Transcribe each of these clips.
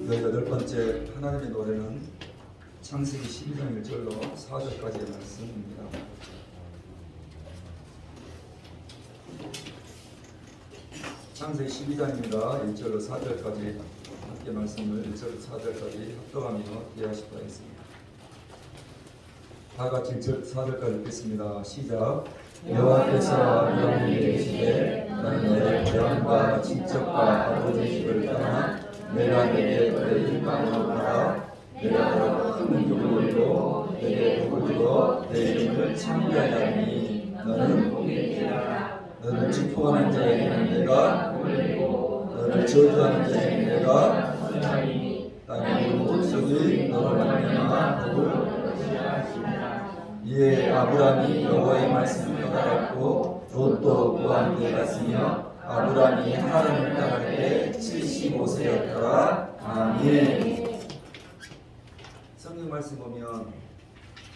18번째 하나님의 노래는 창세기 12장 1절로 4절까지의 말씀입니다. 창세기 12장입니다. 1절로 4절까지 함께 말씀을 1절로 4절까지 합독하며 이해하실 바 있습니다. 다 같이 1절 4절까지 읽겠습니다. 시작. 여호와께서 아브라함에게 이르시되 너는 내 고향과 친척과 아버지 집을 떠나 내가 내게 보여줄 땅으로 가라. 내가 너로 큰 민족을 이루고 내게 복을 주고 내 이름을 창대하게 하리니 너는 축복하는 자에게는 내가 너를 저주하는 자에게는 내가 땅의 모든 족속이 너로 말미암아 복을 이에 아브라함이 여호와의 말씀을 따랐고 롯도 그와 함께 갔으며 아브라함이 하란을 떠날 때 75세였더라. 아멘. 성경 말씀 보면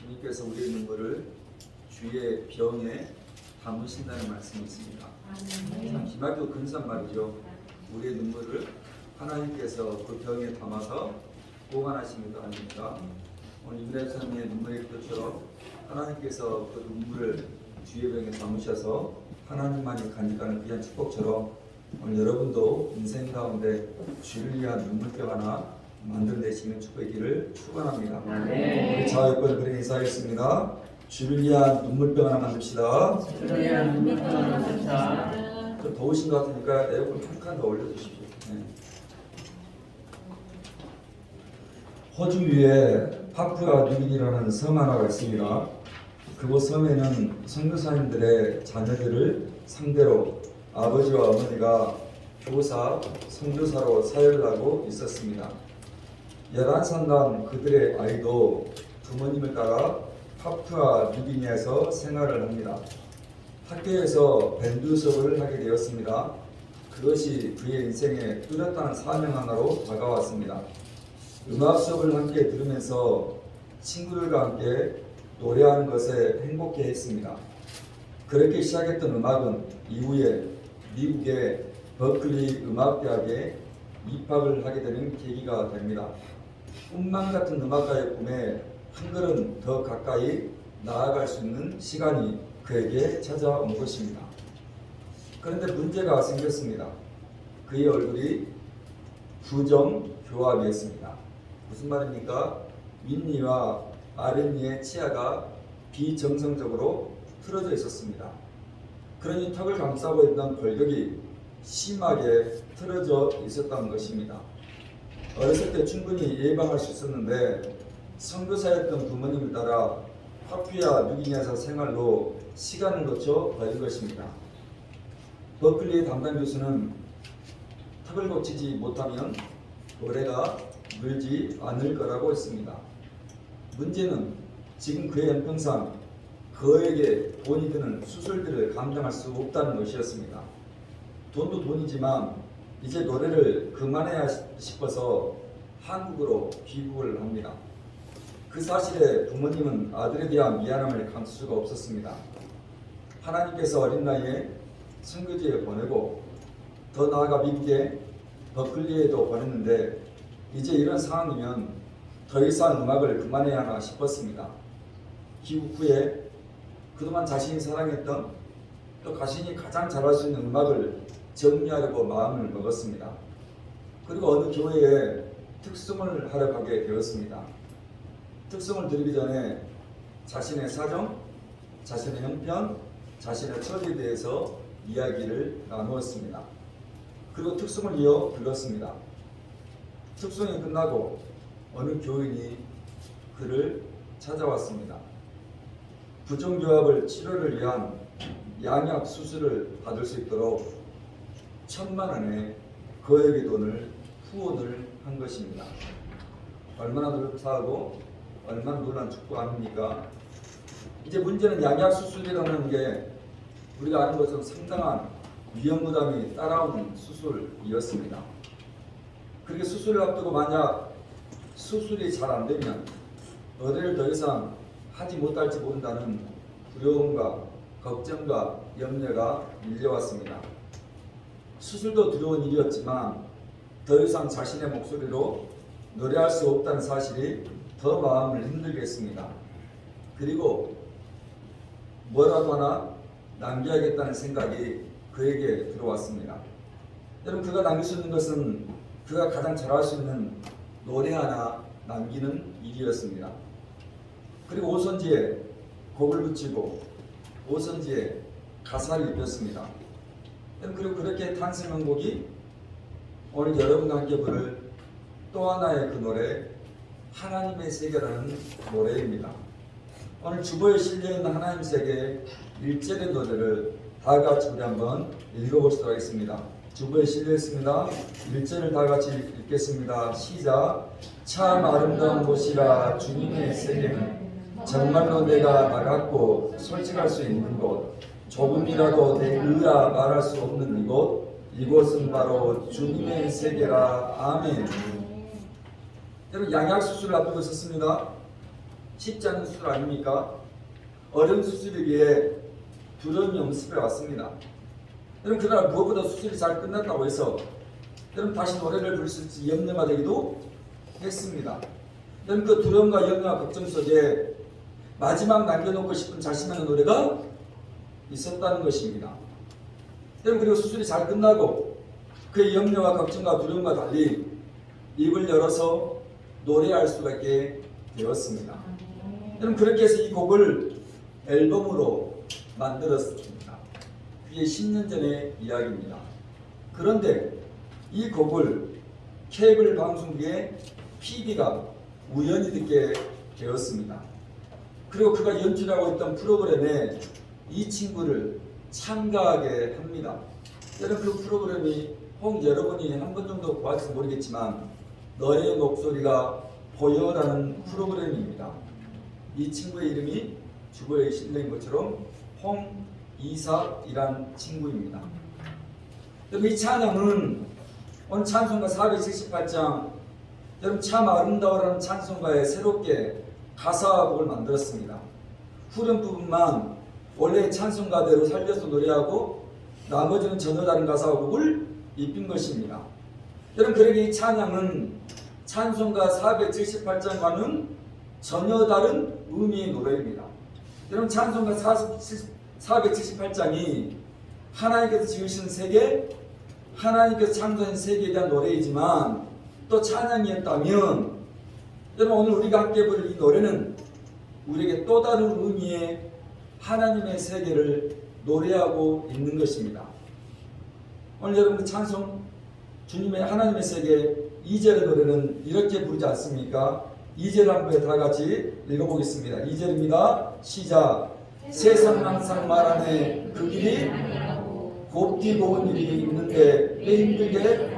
주님께서 우리의 눈물을 주의 병에 담으신다는 말씀이 있습니다. 참 기막히고 근사한 말이죠. 우리의 눈물을 하나님께서 그 병에 담아서 보관하십니다. 아닙니까? 오늘 임대사님의 눈물의 것처럼 하나님께서 그 눈물을 주의 병에 담으셔서 하나님만이 간직하는 귀한 축복처럼 오늘 여러분도 인생 가운데 주를 위한 눈물병 하나 만들어내시는 축복이기를 축원합니다. 우리 자유권 그렇게 인사하겠습니다. 주를 위한 눈물병 하나 만듭시다. 주를 위한 눈물병 하나 만듭시다. 좀 더우신 것 같으니까 에어컨 한 칸 더 올려주십시오. 네. 호주 위에 파푸아 뉴기니라는 섬 하나가 있습니다. 그곳 섬에는 선교사님들의 자녀들을 상대로 아버지와 어머니가 교사, 선교사로 사역을 하고 있었습니다. 11살 난 그들의 아이도 부모님을 따라 파푸아 뉴기니에서 생활을 합니다. 학교에서 밴드 수업을 하게 되었습니다. 그것이 그의 인생에 뚜렷한 사명 하나로 다가왔습니다. 음악 수업을 함께 들으면서 친구들과 함께 노래하는 것에 행복해 했습니다. 그렇게 시작했던 음악은 이후에 미국의 버클리 음악대학에 입학을 하게 되는 계기가 됩니다. 꿈만 같은 음악가의 꿈에 한 걸음 더 가까이 나아갈 수 있는 시간이 그에게 찾아온 것입니다. 그런데 문제가 생겼습니다. 그의 얼굴이 부정교합이었습니다. 무슨 말입니까? 윗니와 아랫니의 치아가 비정상적으로 틀어져 있었습니다. 그러니 턱을 감싸고 있던 골격이 심하게 틀어져 있었다는 것입니다. 어렸을 때 충분히 예방할 수 있었는데 선교사였던 부모님을 따라 파푸아 뉴기니에서 생활로 시간을 거쳐 버린 것입니다. 버클리의 담당 교수는 턱을 고치지 못하면 올해가 늘지 않을 거라고 했습니다. 문제는 지금 그의 형편상 그에게 돈이 드는 수술비를 감당할 수 없다는 것이었습니다. 돈도 돈이지만 이제 노래를 그만해야 싶어서 한국으로 귀국을 합니다. 그 사실에 부모님은 아들에 대한 미안함을 감출 수가 없었습니다. 하나님께서 어린 나이에 선교지에 보내고 더 나아가 미국의 버클리에도 보냈는데 이제 이런 상황이면 더 이상 음악을 그만해야 하나 싶었습니다. 귀국 후에 그동안 자신이 사랑했던 또 자신이 가장 잘할 수 있는 음악을 정리하려고 마음을 먹었습니다. 그리고 어느 교회에 특송을 하러 가게 되었습니다. 특송을 드리기 전에 자신의 사정, 자신의 형편, 자신의 처지에 대해서 이야기를 나누었습니다. 그리고 특송을 이어 불렀습니다. 특송이 끝나고 어느 교인이 그를 찾아왔습니다. 부정교합을 치료를 위한 양약 수술을 받을 수 있도록 1,000만 원의 거액의 돈을 후원을 한 것입니다. 얼마나 감사하고 얼마나 놀란 축복 아닙니까? 이제 문제는 양약 수술이라는 게 우리가 아는 것처럼 상당한 위험 부담이 따라오는 수술이었습니다. 그렇게 수술을 앞두고 만약 수술이 잘 안 되면 노래를 더 이상 하지 못할지 모른다는 두려움과 걱정과 염려가 밀려왔습니다. 수술도 두려운 일이었지만 더 이상 자신의 목소리로 노래할 수 없다는 사실이 더 마음을 힘들게 했습니다. 그리고 뭐라도 하나 남겨야겠다는 생각이 그에게 들어왔습니다. 여러분, 그가 남길 수 있는 것은 그가 가장 잘할 수 있는 노래 하나 남기는 일이었습니다. 그리고 오선지에 곡을 붙이고 오선지에 가사를 입혔습니다. 그리고 그렇게 탄생한 곡이 오늘 여러분과 함께 부를 또 하나의 그 노래, 하나님의 세계라는 노래입니다. 오늘 주보에 실려있는 하나님 세계 1절의 노래를 다 같이 우리 한번 읽어보시도록 하겠습니다. 주보에 실려있습니다. 1절을 다 같이 읽겠습니다. 시작. 참 아름다운 곳이라 주님의 세계는 정말로 내가 나갔고 솔직할 수 있는 곳, 조금이라도 내 의라 말할 수 없는 이곳, 이곳은 바로 주님의 세계라. 아멘. 여러분, 양약 수술을 앞두고 있었습니다. 쉽지 않은 수술 아닙니까? 어려운 수술이기에 두려움이 엄습해 왔습니다. 여러분, 그러나 무엇보다 수술이 잘 끝났다고 해서 여러분 다시 노래를 부를 수 있을지 염려가 되기도 했습니다. 여러분, 그 두려움과 염려와 걱정 속에 마지막 남겨놓고 싶은 자신만의 노래가 있었다는 것입니다. 여러분, 그리고 수술이 잘 끝나고 그의 염려와 걱정과 두려움과 달리 입을 열어서 노래할 수밖에 되었습니다. 여러분, 그렇게 해서 이 곡을 앨범으로 만들었습니다. 그게 10년 전의 이야기입니다. 그런데 이 곡을 케이블 방송국의 PD가 우연히 듣게 되었습니다. 그리고 그가 연출하고 있던 프로그램에 이 친구를 참가하게 합니다. 여러분, 그 프로그램이 혹 여러분이 한 번 정도 보았을지 모르겠지만 너의 목소리가 보여라는 프로그램입니다. 이 친구의 이름이 주보에 실린 것처럼 홍이삭이란 친구입니다. 여러분, 이 찬양은 오늘 찬송가 478장 여러분 참 아름다워라는 찬송가에 새롭게 가사곡을 만들었습니다. 후렴 부분만 원래 찬송가대로 살려서 노래하고 나머지는 전혀 다른 가사곡을 입힌 것입니다. 여러분, 그러게 이 찬양은 찬송가 478장과는 전혀 다른 의미의 노래입니다. 여러분, 찬송가 478장이 하나님께서 지으신 세계, 하나님께서 창조하신 세계에 대한 노래이지만 또 찬양이었다면 여러분, 오늘 우리가 함께 부를 이 노래는 우리에게 또 다른 의미의 하나님의 세계를 노래하고 있는 것입니다. 오늘 여러분, 찬송 주님의 하나님의 세계 2절의 노래는 이렇게 부르지 않습니까? 2절 한번 다 같이 읽어보겠습니다. 2절입니다. 시작. 세상 항상 말하네 그 길이 곱디 고운 일이 있는데 왜 힘들게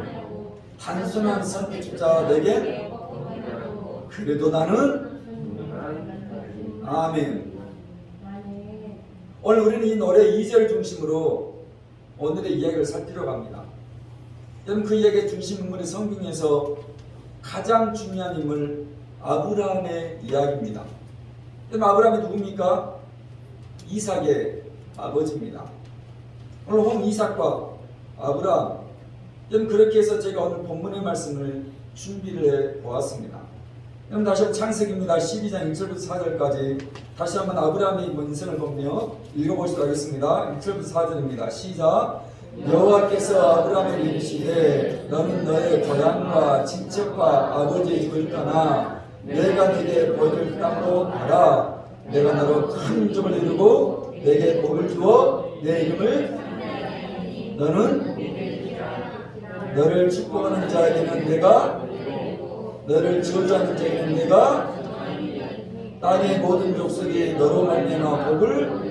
단순한 선택자 내게 그래도 나는 아멘. 오늘 우리는 이 노래 2절 중심으로 오늘의 이야기를 살피려고 합니다. 여러분, 그 이야기의 중심 인물이 성경에서 가장 중요한 인물 아브라함의 이야기입니다. 여러분, 아브라함이 누굽니까? 이삭의 아버지입니다. 오늘 홍이삭과 아브라함, 여러분, 그렇게 해서 제가 오늘 본문의 말씀을 준비를 해 보았습니다. 여러분, 다시 한번 창세기입니다. 12장 1절부터 4절까지 다시 한번 아브라함의 인생을 보며 읽어보시도록 하겠습니다. 1절부터 4절입니다. 시작. 여호와께서 아브라함에게 이르시되 너는 너의 고향과 친척과 아버지의 집을 떠나 내가 네게 보여줄 땅으로 가라. 내가 너로 큰 민족을 이루고 내게 복을 주어 내 이름을 너를 축복하는 자에게는 내가 너를 저주하는 자에게는 내가 땅의 모든 족속이 너로 말미암아 복을.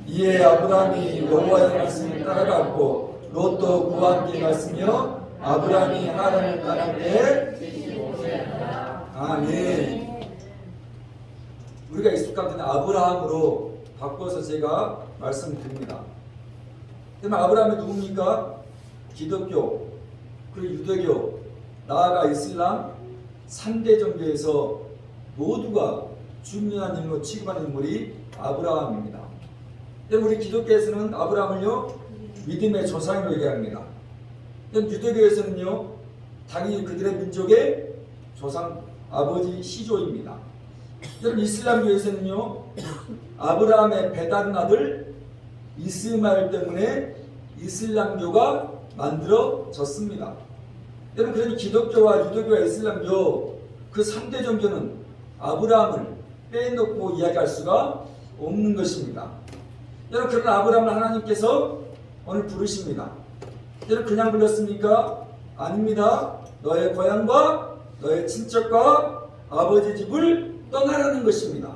이에 아브라함이 여호와의 말씀을 따라갔고 롯도 그와 함께 갔으며 아브라함이 하란을 떠날 때에 아멘. 우리가 익숙한 아브라함으로 바꿔서 제가 말씀드립니다. 그럼 아브라함이 누굽니까? 기독교, 그리고 유대교, 나아가 이슬람 3대 종교에서 모두가 중요한 인물, 취급하는 인물이 아브라함입니다. 우리 기독교에서는 아브라함을요 믿음의 조상으로 얘기합니다. 유대교에서는요, 당연히 그들의 민족의 조상 아버지 시조입니다. 여러분, 이슬람교에서는요, 아브라함의 배다른 아들 이스마엘 때문에 이슬람교가 만들어졌습니다. 여러분, 그러니 기독교와 유대교와 이슬람교 그 3대 종교는 아브라함을 빼놓고 이야기할 수가 없는 것입니다. 여러분, 그러나 아브라함을 하나님께서 오늘 부르십니다. 여러분, 그냥 불렀습니까? 아닙니다. 너의 고향과 너의 친척과 아버지 집을 떠나라는 것입니다.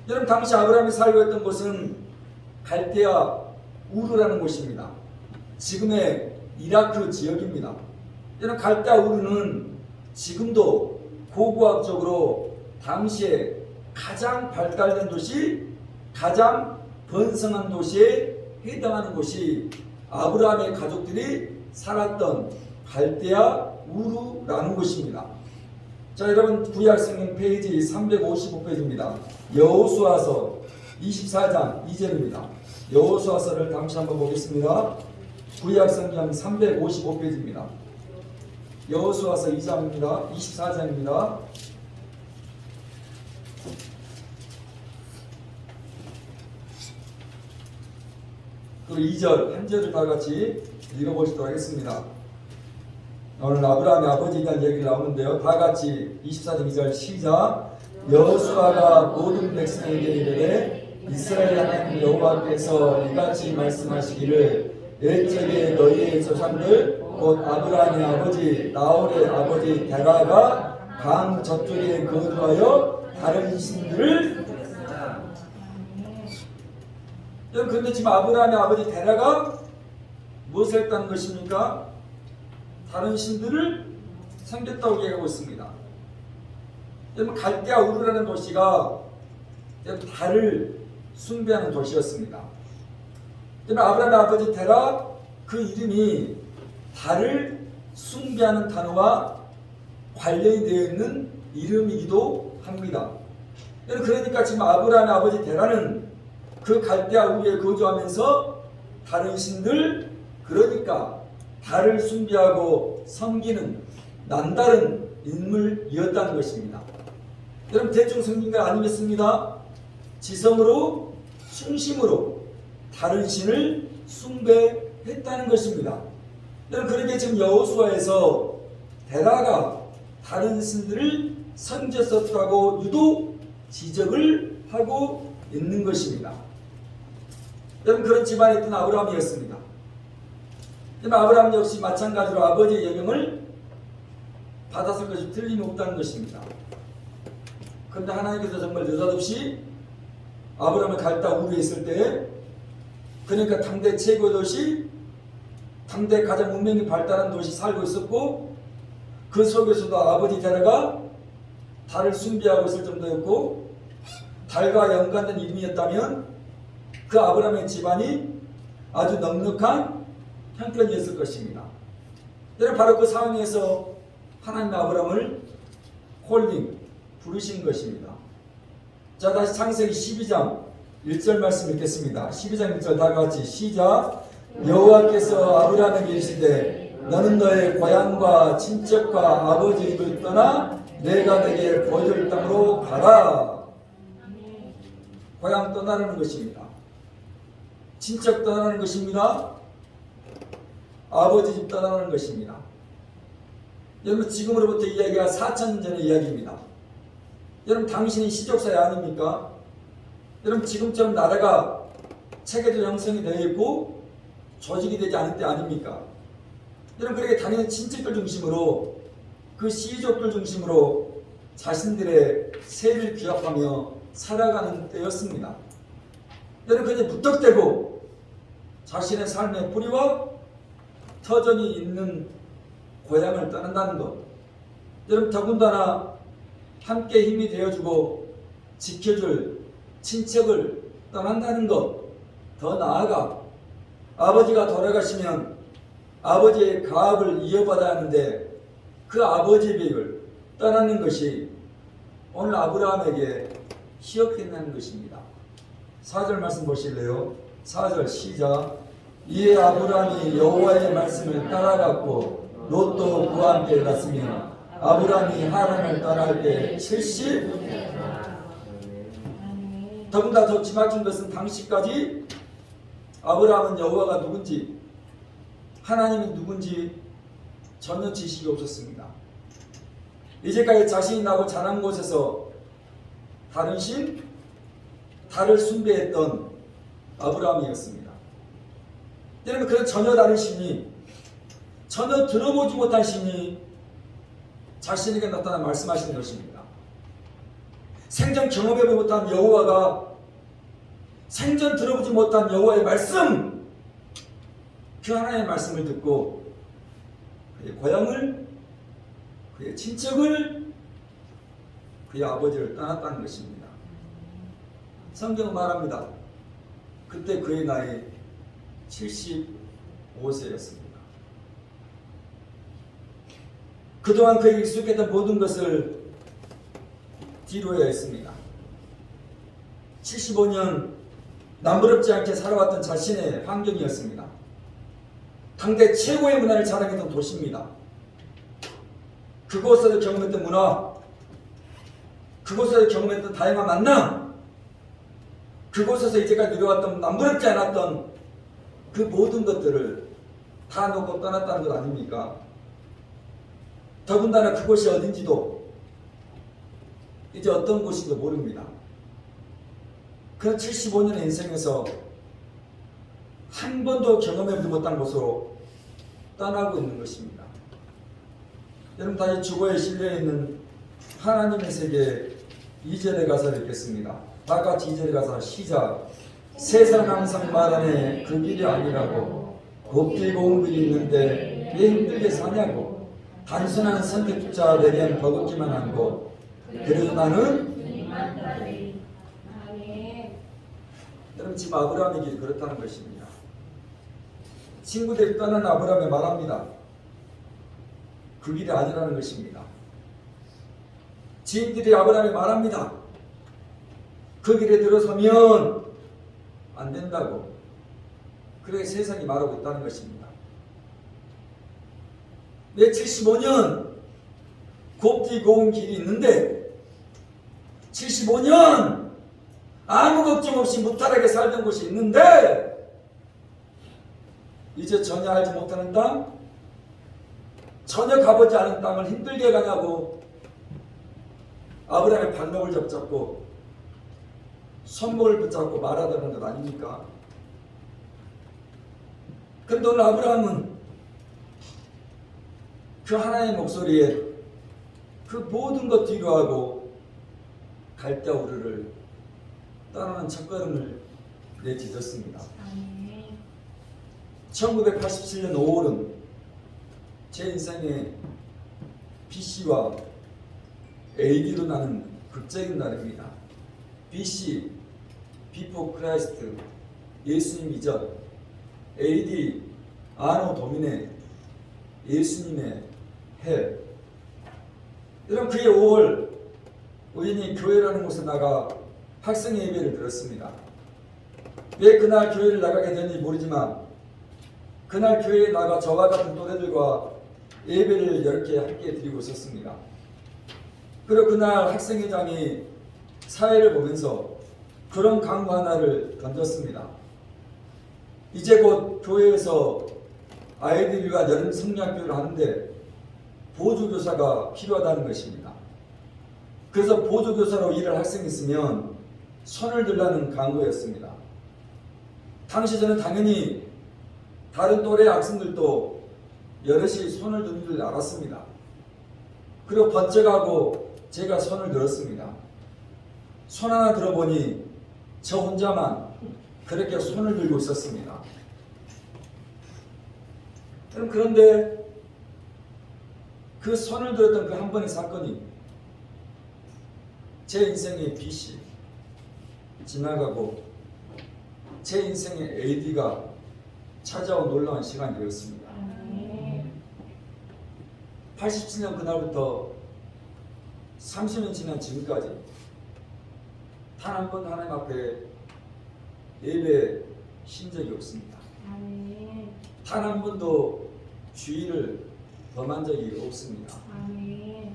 여러분, 당시 아브라함이 살고 있던 곳은 갈대아 우르라는 곳입니다. 지금의 이라크 지역입니다. 여러분, 갈대아 우르는 지금도 고고학적으로 당시에 가장 발달된 도시, 가장 번성한 도시에 해당하는 곳이 아브라함의 가족들이 살았던 갈대아 우르라는 곳입니다. 자, 여러분, 구약성경 페이지 355페이지입니다. 여호수아서 24장 2절입니다. 여호수아서를 다시 한번 보겠습니다. 구약성경 355페이지입니다. 여호수아서 2장입니다. 24장입니다. 그리고 2절, 한 절을 다 같이 읽어보시도록 하겠습니다. 오늘 아브라함의 아버지에 대한 얘기가 나오는데요. 다 같이 24장 2절 시작. 여호수아가 모든 백성에게 이르되 이스라엘 하나님 여호와께서 이같이 말씀하시기를 옛적에 너희의 조상들 곧 아브라함의 아버지 나홀의 아버지 데라가 강 저쪽에 거주하여 다른 신들을. 그런데 지금 아브라함의 아버지 데라가 무엇을 했다는 것입니까? 다른 신들을 섬겼다고 얘기하고 있습니다. 여러분, 갈대아 우르라는 도시가 달을 숭배하는 도시였습니다. 여러분, 아브라함의 아버지 데라 그 이름이 달을 숭배하는 단어와 관련이 되어 있는 이름이기도 합니다. 여러분, 그러니까 지금 아브라함의 아버지 데라는 그 갈대아 우르에 거주하면서 다른 신들, 그러니까 달을 숭배하고 섬기는 남다른 인물이었다는 것입니다. 여러분, 대충 섬긴 거 아니겠습니다? 지성으로, 충심으로 다른 신을 숭배했다는 것입니다. 여러분, 그렇게 지금 여호수아에서 데라가 다른 신들을 섬겼었다고 유독 지적을 하고 있는 것입니다. 여러분, 그런 집안에 있던 아브라함이었습니다. 아브라함 역시 마찬가지로 아버지의 영향을 받았을 것이 틀림없다는 것입니다. 그런데 하나님께서 정말 느닷없이 아브라함을 갈대아 우르에 있을 때, 그러니까 당대 최고 도시, 당대 가장 문명이 발달한 도시 살고 있었고, 그 속에서도 아버지 데라가 달을 숭배하고 있을 정도였고, 달과 연관된 이름이었다면 그 아브라함의 집안이 아주 넉넉한 형편이었을 것입니다. 여러분, 바로 그 상황에서 하나님 아브라함을 홀링, 부르신 것입니다. 자, 다시 창세기 12장 1절 말씀 읽겠습니다. 12장 1절 다 같이 시작. 여호와께서 아브라함에게 이르시되 너는 너의 고향과 친척과 아버지 집을 떠나 내가 내게 보여줄 땅으로 가라. 고향 떠나라는 것입니다. 친척 떠나는 것입니다. 아버지 집 떠나는 것입니다. 여러분, 지금으로부터 이야기가 4,000년 전의 이야기입니다. 여러분, 당신이 시족사회 아닙니까? 여러분, 지금처럼 나라가 체계적 형성이 되어 있고 조직이 되지 않을 때 아닙니까? 여러분, 그렇게 당연히 친척들 중심으로 그 시족들 중심으로 자신들의 세를 기억하며 살아가는 때였습니다. 여러분, 그냥 무턱대고 자신의 삶의 뿌리와 터전이 있는 고향을 떠난다는 것, 여러분, 더군다나 함께 힘이 되어주고 지켜줄 친척을 떠난다는 것, 더 나아가 아버지가 돌아가시면 아버지의 가업을 이어받아야 하는데 그 아버지의 벽을 떠나는 것이 오늘 아브라함에게 희역했다는 것입니다. 4절 말씀 보실래요? 4절 시작. 이에 아브라함이 여호와의 말씀을 따라갔고 롯도 그와 함께 갔으며 아브라함이 하란을 떠날 때 70. 더군다나 더 지막힌 것은 당시까지 아브라함은 여호와가 누군지 하나님이 누군지 전혀 지식이 없었습니다. 이제까지 자신이 나고 자란 곳에서 다른 신, 달을 숭배했던 아브라함이었습니다. 여러분, 그런 전혀 다른 신이, 전혀 들어보지 못한 신이 자신에게 나타나 말씀하시는 것입니다. 생전 경험해보지 못한 여호와가 생전 들어보지 못한 여호와의 말씀, 그 하나님의 말씀을 듣고 그의 고향을, 그의 친척을, 그의 아버지를 떠났다는 것입니다. 성경은 말합니다. 그때 그의 나이 75세였습니다. 그동안 그에게 익숙했던 모든 것을 뒤로해야 했습니다. 75년 남부럽지 않게 살아왔던 자신의 환경이었습니다. 당대 최고의 문화를 자랑했던 도시입니다. 그곳에서 경험했던 문화, 그곳에서 경험했던 다양한 만남, 그곳에서 이제까지 누려왔던 남부럽지 않았던 그 모든 것들을 다 놓고 떠났다는 것 아닙니까? 더군다나 그곳이 어딘지도 이제 어떤 곳인지도 모릅니다. 그 75년의 인생에서 한 번도 경험해보지 못한 곳으로 떠나고 있는 것입니다. 여러분, 다시 주거에 실려있는 하나님의 세계 2절의 가사를 읽겠습니다. 다같이 2절의 가사 시작. 세상 항상 말하네 그 길이 아니라고, 곱게 고운 길이 있는데 왜 힘들게 사냐고, 단순한 선택자들에겐 버겁기만 한 곳, 그래도 나는 여러분, 지금 아브라함의 길이 그렇다는 것입니다. 친구들이 떠난 아브라함에 말합니다. 그 길이 아니라는 것입니다. 지인들이 아브라함에 말합니다. 그 길에 들어서면 안 된다고. 그렇게 세상이 말하고 있다는 것입니다. 내 75년 곱디 고운 길이 있는데 75년 아무 걱정 없이 무탈하게 살던 곳이 있는데 이제 전혀 알지 못하는 땅, 전혀 가보지 않은 땅을 힘들게 가냐고 아브라함의 발목을 잡고 손목을 붙잡고 말하다는 것 아닙니까? 그런데 오늘 아브라함은 그 하나님의 목소리에 그 모든 것 뒤로 하고 갈대우르를 떠나는 첫걸음을 내딛었습니다. 1987년 5월은 제 인생의 BC와 AD로 나는 극적인 날입니다. BC, Before Christ, 예수님 이전, AD, 아노 도미네, 예수님의 해. 여러분, 그해 5월 우연히 교회라는 곳에 나가 학생의 예배를 들었습니다. 왜 그날 교회를 나가게 되는지 모르지만 그날 교회에 나가 저와 같은 또래들과 예배를 이렇게 함께 드리고 있었습니다. 그리고 그날 학생회장이 사회를 보면서 그런 강구 하나를 던졌습니다. 이제 곧 교회에서 아이들 위한 여름 성경학교를 하는데 보조교사가 필요하다는 것입니다. 그래서 보조교사로 일할 학생이 있으면 손을 들라는 강구였습니다. 당시 저는 당연히 다른 또래 학생들도 여럿이 손을 드는 줄 알았습니다. 그리고 번쩍하고 제가 손을 들었습니다. 손 하나 들어보니 저 혼자만 그렇게 손을 들고 있었습니다. 그런데 그 손을 들었던 그 한 번의 사건이 제 인생의 빛이 지나가고 제 인생의 AD가 찾아온 놀라운 시간이었습니다. 87년 그날부터 30년 지난 지금까지 단 한 번 하나님 앞에 예배 신 적이 없습니다. 아멘. 단 한 번도 주의를 범한 적이 없습니다. 아멘.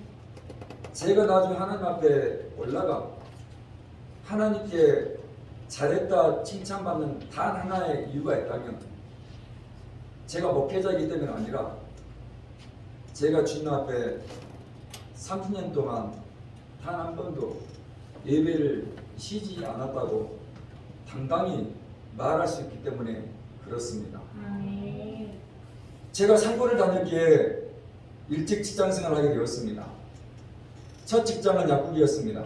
제가 나중에 하나님 앞에 올라가 하나님께 잘했다 칭찬받는 단 하나의 이유가 있다면 제가 목회자이기 때문이 아니라 제가 주님 앞에 30년 동안 단 한 번도 예배를 쉬지 않았다고 당당히 말할 수 있기 때문에 그렇습니다. 아멘. 제가 상고를 다녔기에 일찍 직장 생활을 하게 되었습니다. 첫 직장은 약국이었습니다.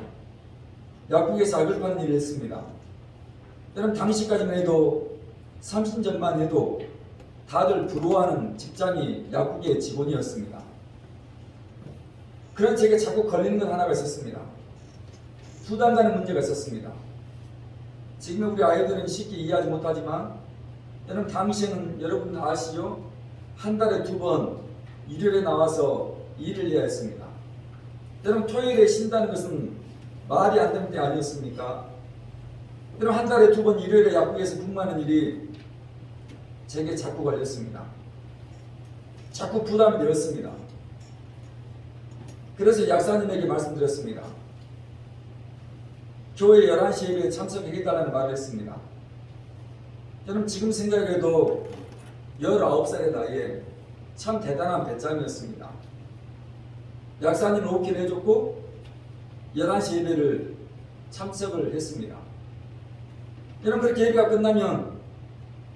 약국에서 약을 파는 일을 했습니다. 여러분 당시까지만 해도 30년만 해도 다들 부러워하는 직장이 약국의 직원이었습니다. 그런 제게 자꾸 걸리는 건 하나가 있었습니다. 부담 가는 문제가 있었습니다. 지금 우리 아이들은 쉽게 이해하지 못하지만 여러분 당시에는 여러분 아시죠? 한 달에 2번 일요일에 나와서 일을 해야 했습니다. 여러분 토요일에 쉰다는 것은 말이 안 되는 게 아니었습니까? 여러분 한 달에 2번 일요일에 약국에서 근무하는 일이 제게 자꾸 걸렸습니다. 자꾸 부담이 되었습니다. 그래서 약사님에게 말씀드렸습니다. 교회 11시 예배에 참석해달라는 말을 했습니다. 저는 지금 생각해도 19살의 나이에 참 대단한 배짱이었습니다. 약사님은 오케이 해줬고 11시 예배를 참석을 했습니다. 여러분 그렇게 예배가 끝나면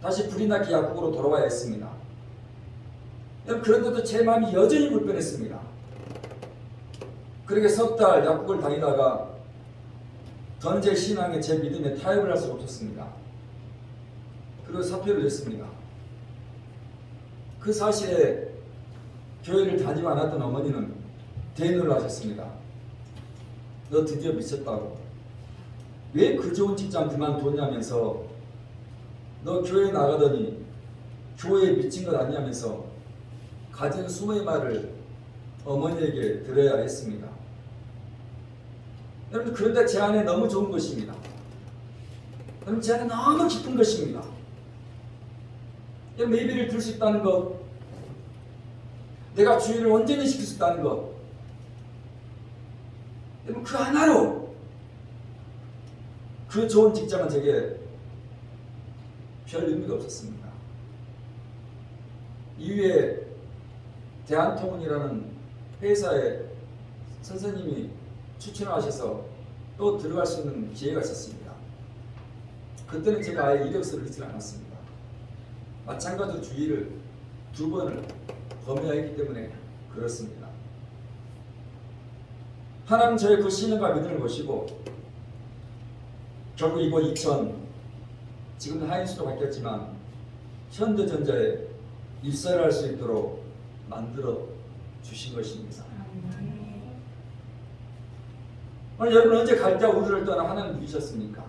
다시 불이 나게 약국으로 돌아와야 했습니다. 여러분 그런데도 제 마음이 여전히 불편했습니다. 그렇게 석 달 약국을 다니다가 전 제 신앙에 제 믿음에 타협을 할 수가 없었습니다. 그리고 사표를 냈습니다. 그 사실에 교회를 다니지 않았던 어머니는 대인을 하셨습니다. 너 드디어 미쳤다고. 왜 그 좋은 직장 그만뒀냐면서 너 교회 나가더니 교회에 미친 것 아니냐면서 가진 수모의 말을 어머니에게 들어야 했습니다. 여러분 그런데 제 안에 너무 좋은 것입니다. 여러분 제 안에 너무 기쁜 것입니다. 여러분 예배를 들 수 있다는 것, 내가 주의를 온전히 시킬 수 있다는 것, 여러분 그 하나로 그 좋은 직장은 제게 별 의미가 없었습니다. 이후에 대한통운이라는 회사에 선생님이 추천하셔서 또 들어갈 수 있는 기회가 있었습니다. 그때는 제가 아예 이력서를 넣지 않았습니다. 마찬가지로 주의를 2번을 범해했기 때문에 그렇습니다. 하나님 저의 그 신앙과 믿음을 보시고 결국 이번 2000 지금은 하인수로 바뀌었지만 현대전자에 입사를 할 수 있도록 만들어 주신 것입니다. 오늘 여러분 언제 갈대와 우르를 떠나 하나님 누리셨습니까?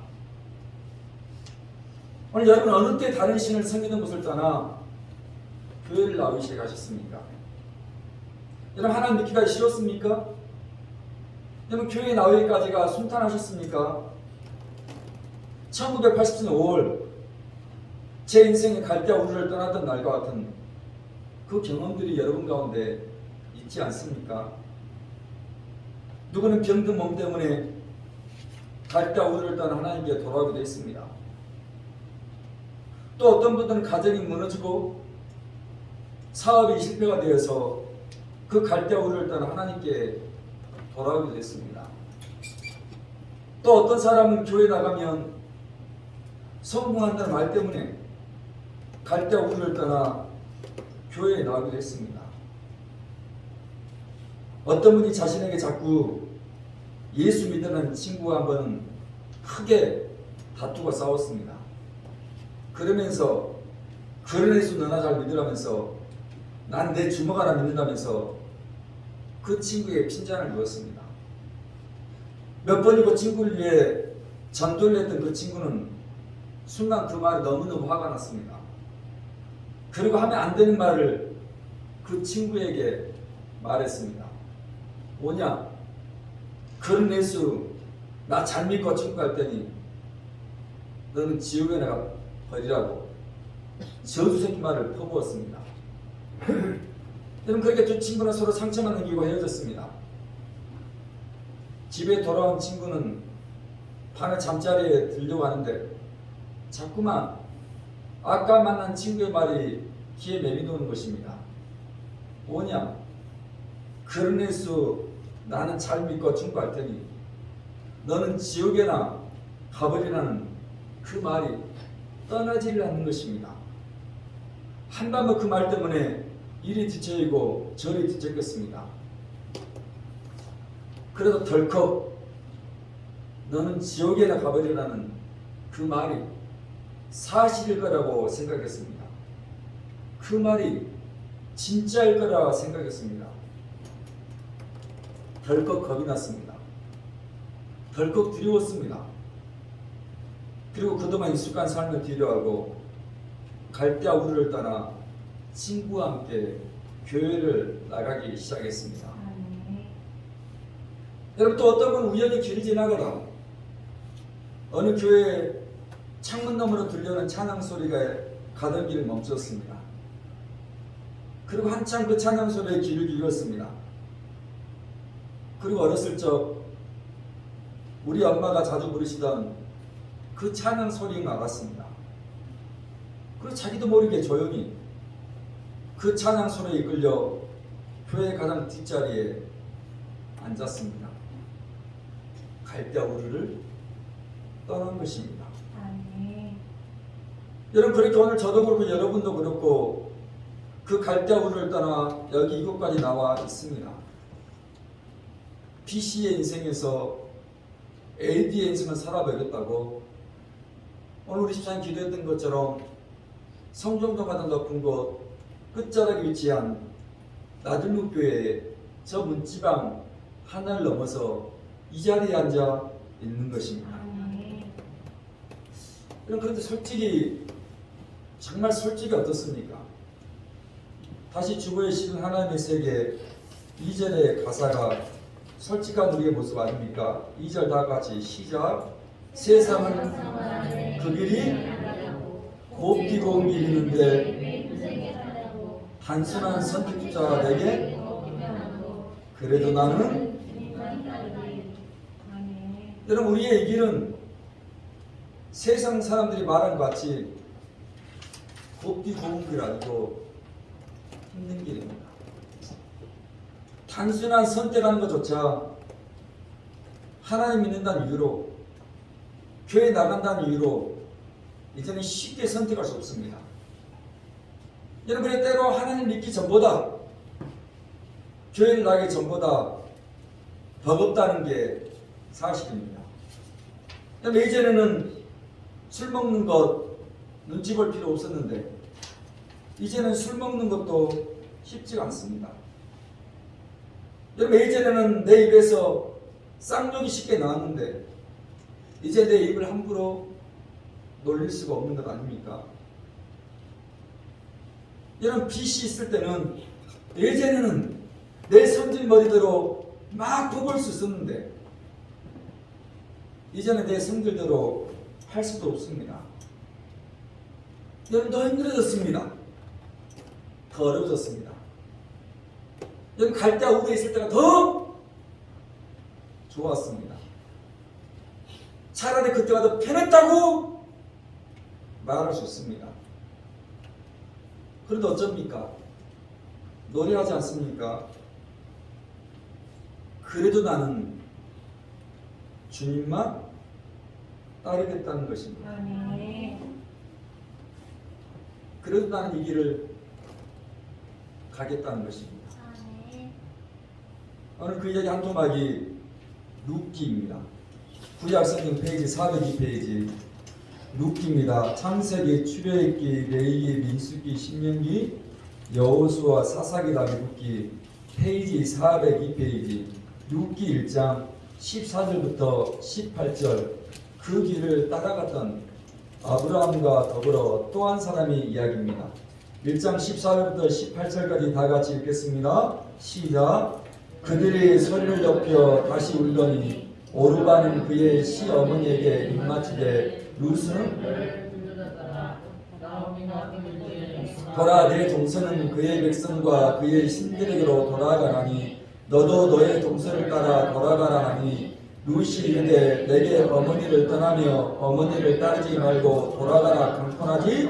오늘 여러분 어느 때 다른 신을 섬기는 곳을 떠나 교회를 나오시게 가셨습니까? 여러분 하나님 믿기가 쉬웠습니까? 여러분 교회에 나오기까지가 순탄하셨습니까? 1980년 5월 제 인생의 갈대와 우르를 떠났던 날과 같은 그 경험들이 여러분 가운데 있지 않습니까? 누구는 병든 몸 때문에 갈대와 우르를 떠나 하나님께 돌아오기도 했습니다. 또 어떤 분들은 가정이 무너지고 사업이 실패가 되어서 그 갈대와 우르를 떠나 하나님께 돌아오기도 했습니다. 또 어떤 사람은 교회 나가면 성공한다는 말 때문에 갈대와 우르를 떠나 교회에 나오기도 했습니다. 어떤 분이 자신에게 자꾸 예수 믿는 친구와 한 번은 크게 다투고 싸웠습니다. 그러면서 그런 예수 너나 잘 믿으라면서 난 내 주먹 하나 믿는다면서 그 친구에게 핀잔을 누었습니다. 몇 번이고 친구를 위해 전도를 했던 그 친구는 순간 그 말이 너무너무 화가 났습니다. 그리고 하면 안 되는 말을 그 친구에게 말했습니다. 뭐냐? 그런 예수 나 잘 믿고 천국 갈 테니 너는 지옥에 나가 버리라고 저주적인 말을 퍼부었습니다. 여러분, 그렇게 두 친구는 서로 상처만 남기고 헤어졌습니다. 집에 돌아온 친구는 밤에 잠자리에 들려고 하는데 자꾸만 아까 만난 친구의 말이 귀에 매미도는 것입니다. 뭐냐? 그런 예수 나는 잘 믿고 충고할 테니 너는 지옥에나 가버리라는 그 말이 떠나지를 않는 것입니다. 한밤에 그 말 때문에 이리 뒤처이고 저리 뒤처겠습니다. 그래도 덜컥 너는 지옥에나 가버리라는 그 말이 사실일 거라고 생각했습니다. 그 말이 진짜일 거라 생각했습니다. 덜컥 겁이 났습니다. 덜컥 두려웠습니다. 그리고 그동안 익숙한 삶을 뒤로하고 갈대아 우르를 떠나 친구와 함께 교회를 나가기 시작했습니다. 여러분, 또 어떤 분 우연히 길을 지나가다 어느 교회 창문 너머로 들려오는 찬양 소리가 가던 길을 멈췄습니다. 그리고 한참 그 찬양 소리에 귀를 기울였습니다. 그리고 어렸을 적 우리 엄마가 자주 부르시던 그 찬양 소리가 나갔습니다. 그리고 자기도 모르게 조용히 그 찬양 소리에 이끌려 교회 가장 뒷자리에 앉았습니다. 갈대아 우르를 떠난 것입니다. 여러분, 그렇게 오늘 저도 그렇고 여러분도 그렇고 그 갈대아 우르를 떠나 여기 이곳까지 나와 있습니다. BC의 인생에서 AD의 인생을 살아버렸다고 오늘 우리 집사님 기도했던 것처럼 성정도가장 높은 곳 끝자락에 위치한 나들목교회의 저 문지방 하나를 넘어서 이 자리에 앉아 있는 것입니다. 그런데 솔직히 정말 솔직히 어떻습니까? 다시 주보에 실은 하나님의 세계 2절의 가사가 솔직한 우리의 모습 아닙니까? 2절 다 같이 시작. 세상은 그 길이 곱디고 온 길이 있는데 단순한 선택자가 되게 그래도 나는 여러분, 우리의 이 길은 세상 사람들이 말한 것 같이 곱디고 온 길 아니고 힘든 길입니다. 단순한 선택하는 것조차 하나님 믿는다는 이유로 교회 나간다는 이유로 이제는 쉽게 선택할 수 없습니다. 여러분의 때로 하나님 믿기 전보다 교회를 나가기 전보다 버겁다는 게 사실입니다. 예전에는 술 먹는 것 눈치 볼 필요 없었는데 이제는 술 먹는 것도 쉽지가 않습니다. 여러분, 예전에는 내 입에서 쌍욕이 쉽게 나왔는데 이제 내 입을 함부로 놀릴 수가 없는 것 아닙니까? 여러분, 빚이 있을 때는 예전에는 내 성질 머리대로 막 퍼볼 수 있었는데 이제는 내 성질대로 할 수도 없습니다. 여러분, 더 힘들어졌습니다. 더 어려워졌습니다. 여러분, 갈대아 우르에 있을 때가 더 좋았습니다. 차라리 그때가 더 편했다고 말할 수 있습니다. 그런데 어쩝니까? 노래하지 않습니까? 그래도 나는 주님만 따르겠다는 것입니다. 그래도 나는 이 길을 가겠다는 것입니다. 오늘 그 이야기 한 토막이 룻기입니다. 구약성경 페이지 402페이지 룻기입니다. 창세기, 출애굽기, 레위기, 민수기, 신명기, 여호수아, 사사기, 다윗기 페이지 402페이지 룻기 1장 14절부터 18절 그 길을 따라갔던 아브라함과 더불어 또 한 사람의 이야기입니다. 1장 14절부터 18절까지 다 같이 읽겠습니다. 시작. 그들이 소리를 높여 다시 울더니 오르바는 그의 시어머니에게 입맞추되 룻은 보라 내 동서는 그의 백성과 그의 신들에게로 돌아가나니 너도 너의 동서를 따라 돌아가라 하니 룻이 이르되 내게 어머니를 떠나며 어머니를 따르지 말고 돌아가라 강권하지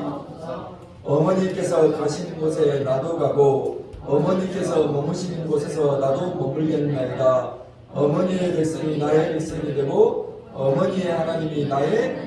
어머니께서 가시는 곳에 나도 가고 어머니께서 머무시는 곳에서 나도 머물겠나이다. 어머니의 백성이 나의 백성이 되고 어머니의 하나님이 나의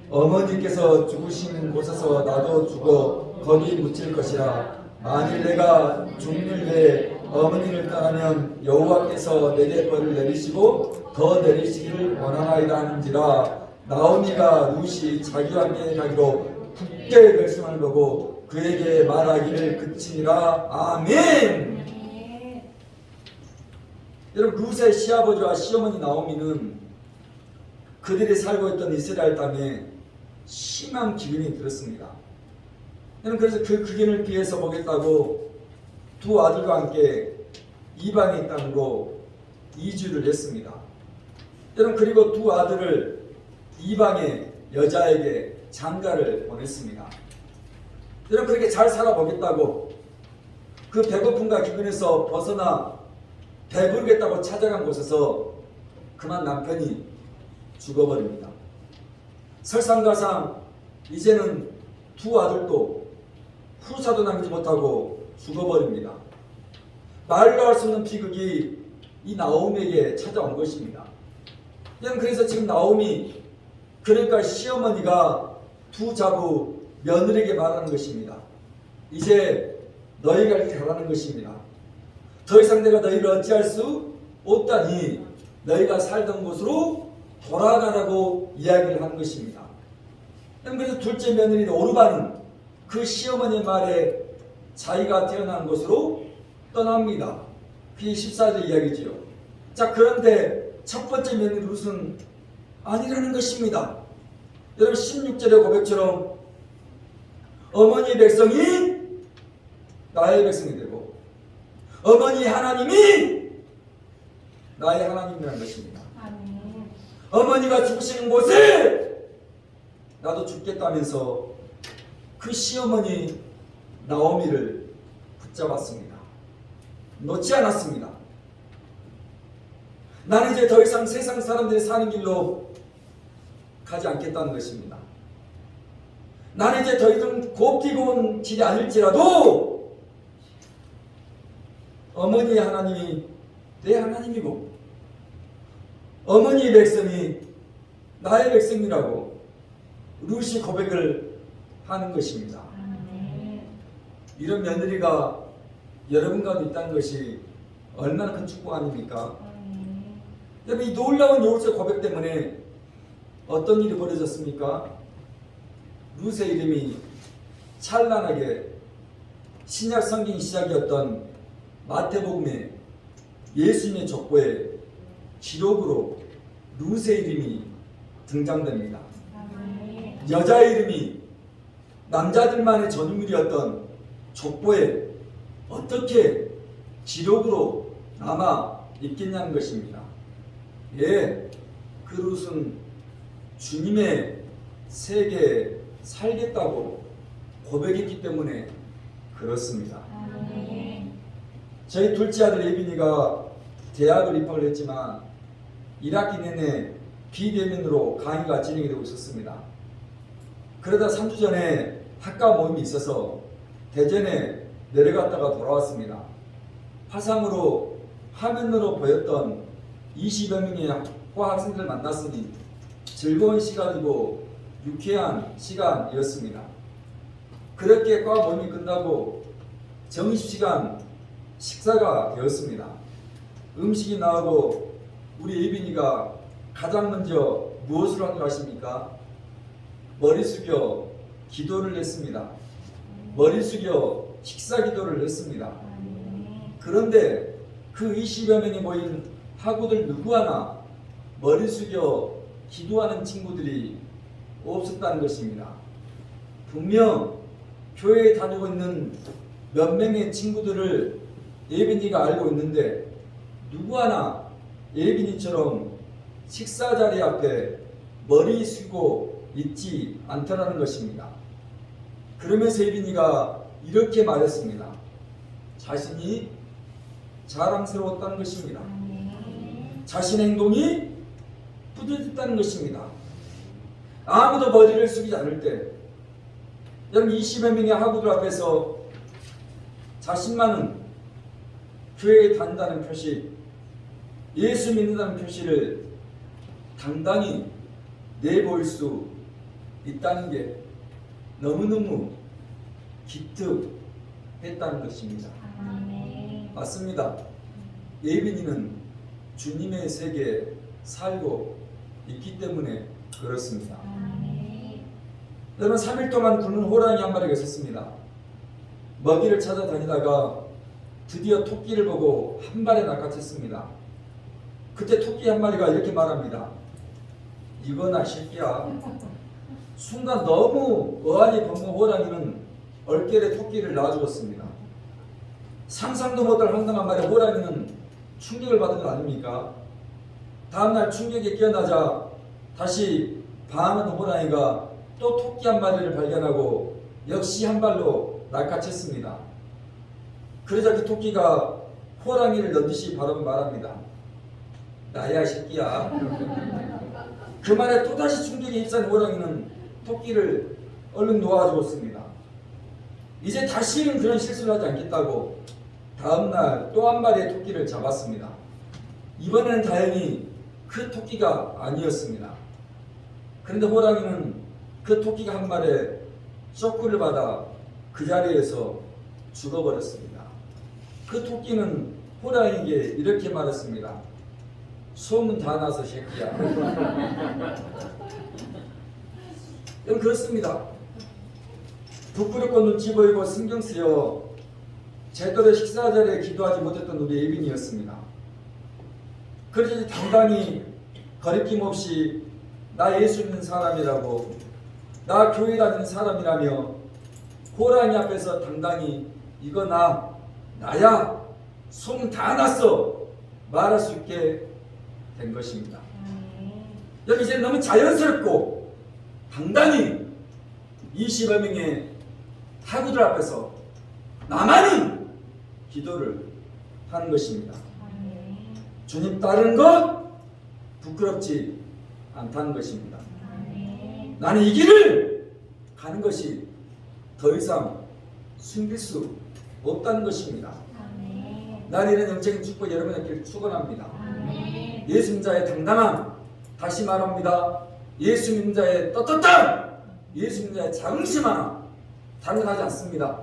어머니께서 죽으시는 곳에서 나도 죽어 거기 묻힐 것이라. 만일 내가 죽는 내 어머니를 떠나면 여호와께서 내게 벌을 내리시고 더 내리시기를 원하나이다 하는지라. 나오미가 룻이 자기와 함께 가기로 굳게 결심을 보고 그에게 말하기를 그치니라. 아멘. 여러분 룻의 시아버지와 시어머니 나오미는 그들이 살고 있던 이스라엘 땅에 심한 기근이 들었습니다. 그래서 그 기근을 피해서 보겠다고 두 아들과 함께 이방의 땅으로 이주를 했습니다. 여러분 그리고 두 아들을 이방의 여자에게 장가를 보냈습니다. 여러분 그렇게 잘 살아보겠다고 그 배고픔과 기근에서 벗어나 배부르겠다고 찾아간 곳에서 그만 남편이 죽어버립니다. 설상가상 이제는 두 아들도 후사도 남기지 못하고 죽어버립니다. 말로 할 수 없는 비극이 이 나오미에게 찾아온 것입니다. 그래서 지금 나오미 그러니까 시어머니가 두 자부 며느리에게 말하는 것입니다. 이제 너희가 이렇게 하라는 것입니다. 더 이상 내가 너희를 어찌할 수 없다니 너희가 살던 곳으로 돌아가라고 이야기를 하는 것입니다. 그래서 둘째 며느리 오르바는 그 시어머니의 말에 자기가 태어난 곳으로 떠납니다. 그게 14절 이야기지요. 자, 그런데 첫 번째 며느리 룻은 아니라는 것입니다. 여러분 16절의 고백처럼 어머니 백성이 나의 백성이 되고 어머니 하나님이 나의 하나님이라는 것입니다. 아멘. 어머니가 죽으시는 곳에 나도 죽겠다면서 그 시어머니 나오미를 붙잡았습니다. 놓지 않았습니다. 나는 이제 더 이상 세상 사람들이 사는 길로 가지 않겠다는 것입니다. 나는 이제 더 이상 곱디고 온 길이 아닐지라도 어머니의 하나님이 내 하나님이고 어머니의 백성이 나의 백성이라고 룻이 고백을 하는 것입니다. 이런 며느리가 여러분 가운데 있다는 것이 얼마나 큰 축복 아닙니까? 여러분 이 놀라운 룻의 고백 때문에 어떤 일이 벌어졌습니까? 룻의 이름이 찬란하게 신약 성경 시작이었던 마태복음의 예수님의 족보에 기록으로 룻의 이름이 등장됩니다. 여자의 이름이 남자들만의 전유물이었던 족보에 어떻게 기록으로 남아 있겠냐는 것입니다. 예, 그 룻은 주님의 세계에 살겠다고 고백했기 때문에 그렇습니다. 저희 둘째 아들 예빈이가 대학을 입학을 했지만 1학기 내내 비대면으로 강의가 진행이 되고 있었습니다. 그러다 3주 전에 학과 모임이 있어서 대전에 내려갔다가 돌아왔습니다. 화상으로 화면으로 보였던 20여 명의 과 학생들 만났으니 즐거운 시간이고 유쾌한 시간이었습니다. 그렇게 과 모임이 끝나고 점심시간 식사가 되었습니다. 음식이 나오고 우리 예빈이가 가장 먼저 무엇을 한 줄 아십니까? 머리 숙여 기도를 했습니다. 머리 숙여 식사 기도를 했습니다. 그런데 그 20여 명이 모인 학우들 누구 하나 머리 숙여 기도하는 친구들이 없었다는 것입니다. 분명 교회에 다니고 있는 몇 명의 친구들을 예빈이가 알고 있는데 누구 하나 예빈이처럼 식사 자리 앞에 머리 숙이고 있지 않더라는 것입니다. 그러면서 예빈이가 이렇게 말했습니다. 자신이 자랑스러웠다는 것입니다. 아멘. 자신의 행동이 뿌듯했다는 것입니다. 아무도 머리를 숙이지 않을 때, 여러분 20여 명의 학우들 앞에서 자신만은 교회에 다닌다는 표시, 예수 믿는다는 표시를 당당히 내보일 수 있다는 게 너무너무 기특했다는 것입니다. 아멘. 맞습니다. 예빈이는 주님의 세계에 살고 있기 때문에 그렇습니다. 아멘. 여러분 3일 동안 굶는 호랑이 한 마리가 있었습니다. 먹이를 찾아다니다가 드디어 토끼를 보고 한 발에 낚아챘습니다. 그때 토끼 한 마리가 이렇게 말합니다. 이거나 새끼야. 순간 너무 어안이 벙벙 호랑이는 얼결에 토끼를 놔주었습니다. 상상도 못할 황당한 말에 호랑이는 충격을 받은 거 아닙니까? 다음날 충격에 깨어나자 다시 방황하는 호랑이가 또 토끼 한 마리를 발견하고 역시 한 발로 낚아챘습니다. 그러자 그 토끼가 호랑이를 넌지시 바라보며 말합니다. 나야 이 새끼야. 그 말에 또다시 충격에 휩싸인 호랑이는 토끼를 얼른 놓아주었습니다. 이제 다시는 그런 실수를 하지 않겠다고 다음날 또 한 마리의 토끼를 잡았습니다. 이번에는 다행히 그 토끼가 아니었습니다. 그런데 호랑이는 그 토끼가 한 마리에 쇼크를 받아 그 자리에서 죽어버렸습니다. 그 토끼는 호랑이에게 이렇게 말했습니다. 소문 다 나서 새끼야. 여러분 그렇습니다. 부끄럽고 눈치 보이고 신경 쓰여 제대로 식사 자리에 기도하지 못했던 우리 예빈이었습니다. 그래서 당당히 거리낌 없이 나 예수 믿는 사람이라고, 나 교회 다니는 사람이라며 호랑이 앞에서 당당히 이거 나야 소문 다 났어 말할 수 있게 된 것입니다. 여기 이제 너무 자연스럽고 당당히 20여 명의 학우들 앞에서 나만은 기도를 하는 것입니다. 주님 따르는 것 부끄럽지 않다는 것입니다. 나는 이 길을 가는 것이 더 이상 숨길 수 없다는 것입니다. 나는 이런 영적인 축복 여러분에게 축원합니다. 예수 믿는 자의 당당함, 다시 말합니다. 예수 믿는 자의 떳떳함, 예수 믿는 자의 자긍심 하나 당연하지 않습니다.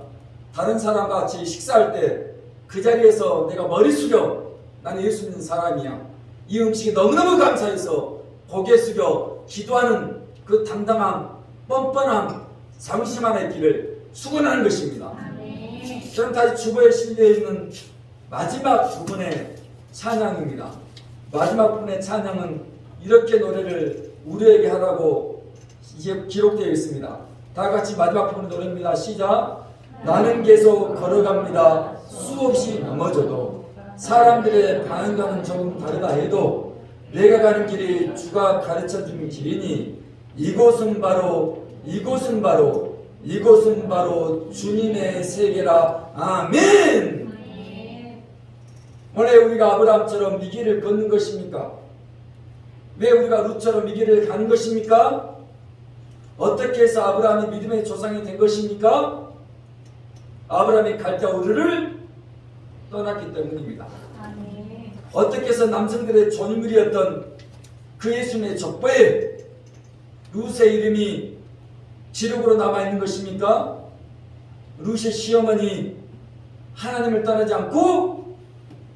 다른 사람과 같이 식사할 때 그 자리에서 내가 머리 숙여 나는 예수 믿는 사람이야, 이 음식이 너무너무 감사해서 고개 숙여 기도하는 그 당당함, 뻔뻔함, 자긍심 하나의 길을 축원하는 것입니다. 저는 다시 주보에 실려 있는 마지막 부분의 찬양입니다. 마지막 부분의 찬양은 이렇게 노래를 우리에게 하라고 이제 기록되어 있습니다. 다 같이 마지막 부분 노래입니다. 시작. 나는 계속 걸어갑니다. 수없이 넘어져도 사람들의 반응과는 조금 다르다 해도 내가 가는 길이 주가 가르쳐주는 길이니 이곳은 바로 주님의 세계라. 아멘. 원래 우리가 아브라함처럼 이 길을 걷는 것입니까? 왜 우리가 룻처럼 이 길을 가는 것입니까? 어떻게 해서 아브라함이 믿음의 조상이 된 것입니까? 아브라함이 갈대 우르를 떠났기 때문입니다. 어떻게 해서 남성들의 존인물이었던 그 예수님의 족보에 룻의 이름이 기록으로 남아있는 것입니까? 룻의 시어머니 하나님을 떠나지 않고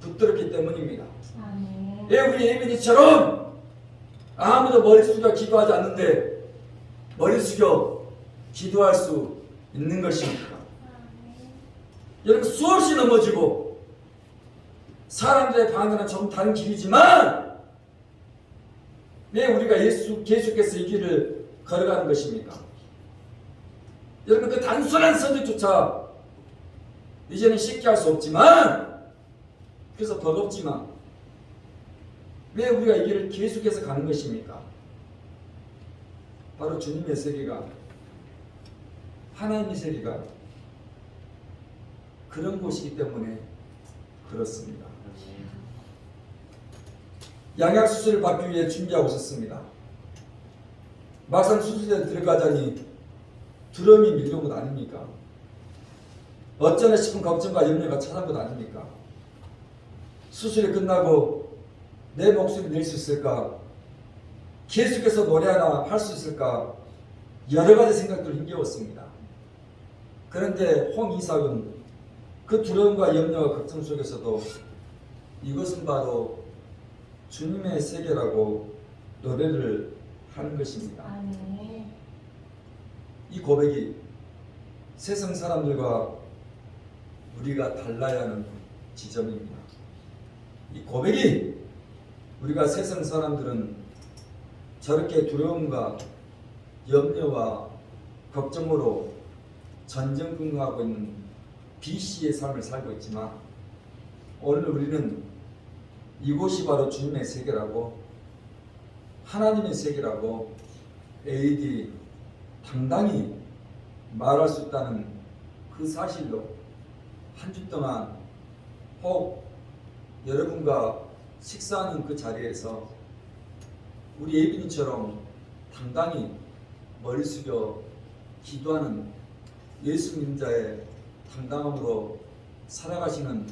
붙들었기 때문입니다. 왜 우리 예민이처럼 아무도 머리 숙여 기도하지 않는데 머리 숙여 기도할 수 있는 것입니까? 여러분 수없이 넘어지고 사람들의 방향은 좀 다른 길이지만 왜 우리가 계속해서 이 길을 걸어가는 것입니까? 여러분 그 단순한 선택조차 이제는 쉽게 할 수 없지만, 그래서 버겁지만 왜 우리가 이 길을 계속해서 가는 것입니까? 바로 주님의 세계가 하나님의 세계가 그런 곳이기 때문에 그렇습니다. 양약 수술을 받기 위해 준비하고 있었습니다. 막상 수술에 들어가자니 두려움이 밀려온 것 아닙니까? 어쩌나 싶은 걱정과 염려가 찾아온 것 아닙니까? 수술이 끝나고 내 목소리 낼 수 있을까? 계속해서 노래 하나 할 수 있을까? 여러 가지 생각들이 힘겨웠습니다. 그런데 홍 이삭은 그 두려움과 염려와 걱정 속에서도 이것은 바로 주님의 세계라고 노래를 하는 것입니다. 아멘. 이 고백이 세상 사람들과 우리가 달라야 하는 지점입니다. 이 고백이 우리가 세상 사람들은 저렇게 두려움과 염려와 걱정으로 전전긍긍하고 있는 BC의 삶을 살고 있지만 오늘 우리는 이곳이 바로 주님의 세계라고 하나님의 세계라고 AD 당당히 말할 수 있다는 그 사실로 한 주 동안 혹 여러분과 식사하는 그 자리에서 우리 예빈이처럼 당당히 머리 숙여 기도하는 예수 믿자의 당당함으로 살아가시는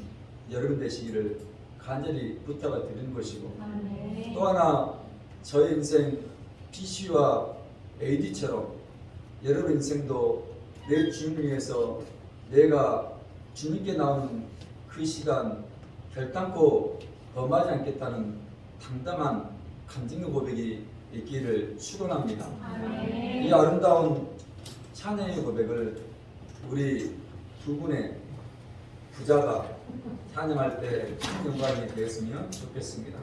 여러분 되시기를 간절히 부탁을 드리는 것이고 아멘. 또 하나 저의 인생 BC와 AD처럼 여러분 인생도 내 주님을 위해서 내가 주님께 나오는 그 시간 결단코 범하지 않겠다는 당당한 감정의 고백이 있기를 축원합니다. 아멘. 이 아름다운 찬양의 고백을 우리 두 분의 부자가 찬양할 때 영광이 되었으면 좋겠습니다.